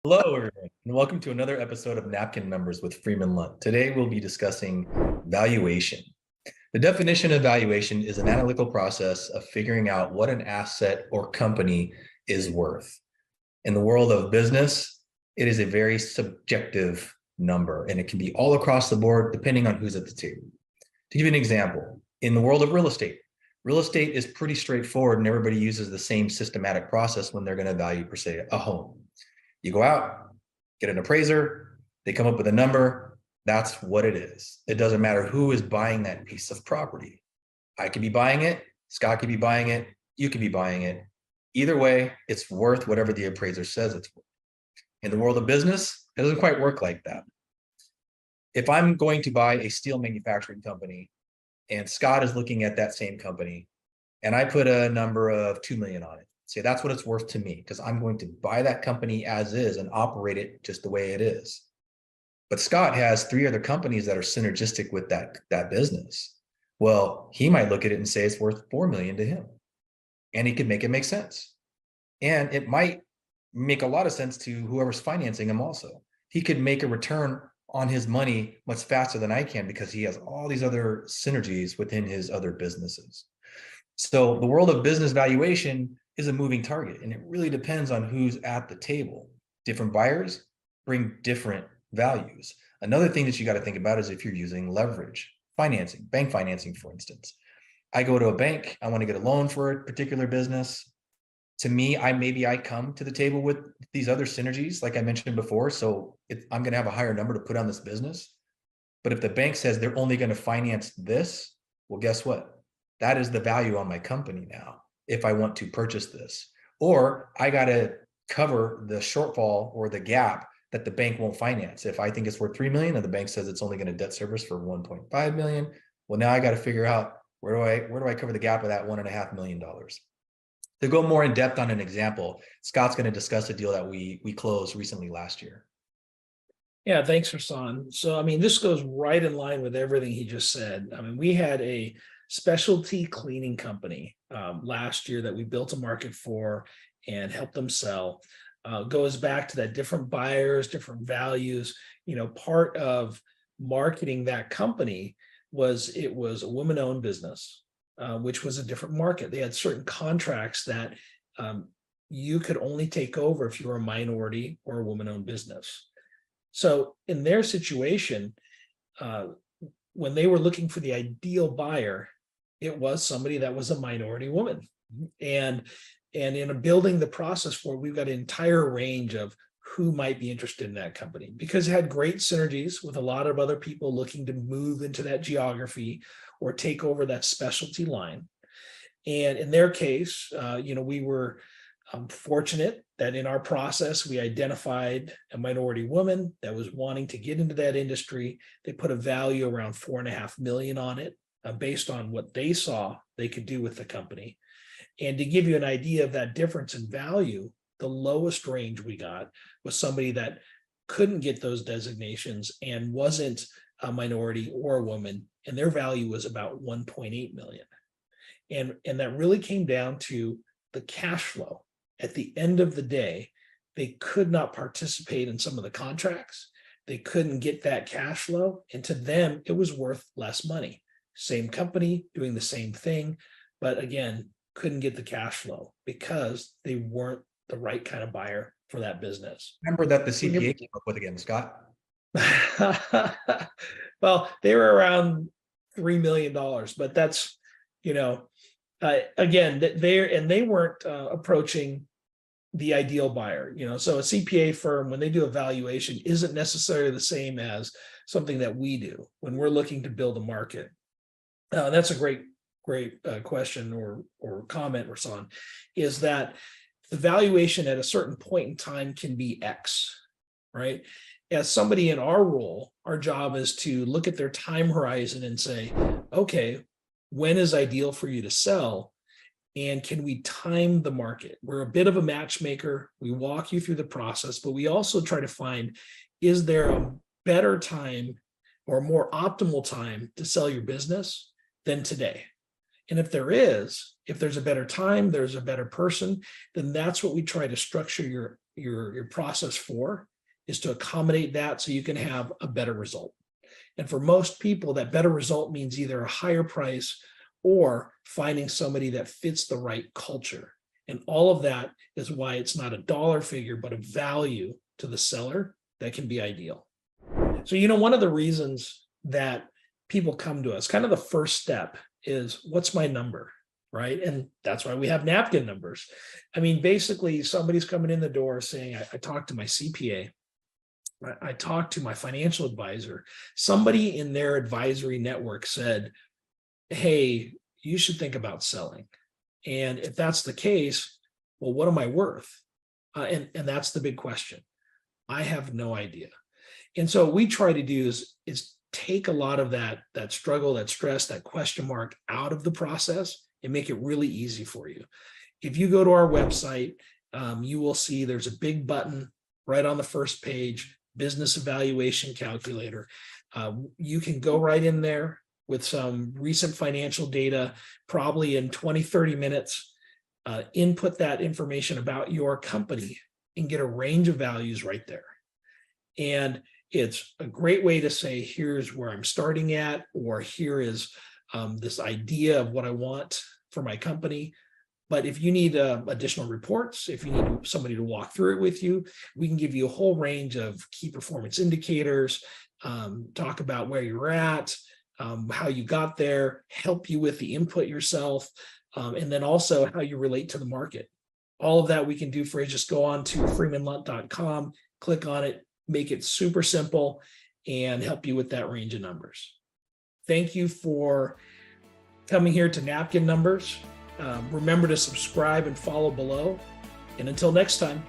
Hello, everyone, and welcome to another episode of Napkin Numbers with Freeman Lunt. Today, we'll be discussing valuation. The definition of valuation is an analytical process of figuring out what an asset or company is worth. In the world of business, it is a very subjective number, and it can be all across the board depending on who's at the table. To give you an example, in the world of real estate is pretty straightforward, and everybody uses the same systematic process when they're going to value, per se, a home. You go out, get an appraiser, they come up with a number. That's what it is. It doesn't matter who is buying that piece of property. I could be buying it, Scott could be buying it, you could be buying it. Either way, it's worth whatever the appraiser says it's worth. In the world of business, it doesn't quite work like that. If I'm going to buy a steel manufacturing company and Scott is looking at that same company and I put a number of 2 million on it, say that's what it's worth to me because I'm going to buy that company as is and operate it just the way it is. But Scott has 3 other companies that are synergistic with that business. Well, he might look at it and say it's worth 4 million to him, and he could make it make sense. And it might make a lot of sense to whoever's financing him also. He could make a return on his money much faster than I can because he has all these other synergies within his other businesses. So the world of business valuation is a moving target, and it really depends on who's at the table. Different buyers bring different values. Another thing that you got to think about is if you're using leverage financing, bank financing, for instance. I go to a bank, I want to get a loan for a particular business. To me, I come to the table with these other synergies, like I mentioned before. So I'm going to have a higher number to put on this business. But if the bank says they're only going to finance this, well, guess what? That is the value on my company now if I want to purchase this. Or I got to cover the shortfall or the gap that the bank won't finance. If I think it's worth 3 million and the bank says it's only going to debt service for 1.5 million, well, now I got to figure out where do I cover the gap of that $1.5 million. To go more in depth on an example, Scott's going to discuss a deal that we closed recently last year. Yeah, thanks, Rahsaan. So, I mean, this goes right in line with everything he just said. I mean, we had a specialty cleaning company last year that we built a market for and helped them sell. Goes back to that different buyers, different values. You know, part of marketing that company was it was a woman-owned business, which was a different market. They had certain contracts that you could only take over if you were a minority or a woman-owned business. So in their situation, when they were looking for the ideal buyer, it was somebody that was a minority woman. And in building the process for it, we've got an entire range of who might be interested in that company because it had great synergies with a lot of other people looking to move into that geography or take over that specialty line. And in their case, we were fortunate that in our process, we identified a minority woman that was wanting to get into that industry. They put a value around 4.5 million on it based on what they saw they could do with the company. And to give you an idea of that difference in value, the lowest range we got was somebody that couldn't get those designations and wasn't a minority or a woman, and their value was about 1.8 million. And that really came down to the cash flow. At the end of the day, they could not participate in some of the contracts. They couldn't get that cash flow. And to them, it was worth less money. Same company doing the same thing, but again, couldn't get the cash flow because they weren't the right kind of buyer for that business. Remember that the CPA came up with again, Scott? Well, they were around $3 million, but that's, again, they weren't approaching the ideal buyer, so a CPA firm, when they do a valuation, isn't necessarily the same as something that we do when we're looking to build a market. That's a great question or comment, Rahsaan, is that the valuation at a certain point in time can be X, right? As somebody in our role, our job is to look at their time horizon and say, okay, when is ideal for you to sell? And can we time the market? We're a bit of a matchmaker. We walk you through the process, but we also try to find, is there a better time or a more optimal time to sell your business than today? And if there's a better time, there's a better person, then that's what we try to structure your process for is to accommodate that so you can have a better result. And for most people, that better result means either a higher price or finding somebody that fits the right culture. And all of that is why it's not a dollar figure, but a value to the seller that can be ideal. So, one of the reasons that people come to us, kind of the first step is, what's my number, right? And that's why we have napkin numbers. I mean, basically somebody's coming in the door saying, I talked to my CPA, I talked to my financial advisor, somebody in their advisory network said, hey, you should think about selling. And if that's the case, well, what am I worth? And that's the big question. I have no idea. And so what we try to do is take a lot of that struggle, that stress, that question mark out of the process and make it really easy for you. If you go to our website, you will see there's a big button right on the first page, business evaluation calculator. You can go right in there with some recent financial data, probably in 20, 30 minutes, input that information about your company and get a range of values right there. And it's a great way to say, here's where I'm starting at, or here is this idea of what I want for my company. But if you need additional reports, if you need somebody to walk through it with you, we can give you a whole range of key performance indicators, talk about where you're at, how you got there, help you with the input yourself, and then also how you relate to the market. All of that we can do for you. Just go on to freemanlunt.com, click on it, make it super simple, and help you with that range of numbers. Thank you for coming here to Napkin Numbers. Remember to subscribe and follow below. And until next time.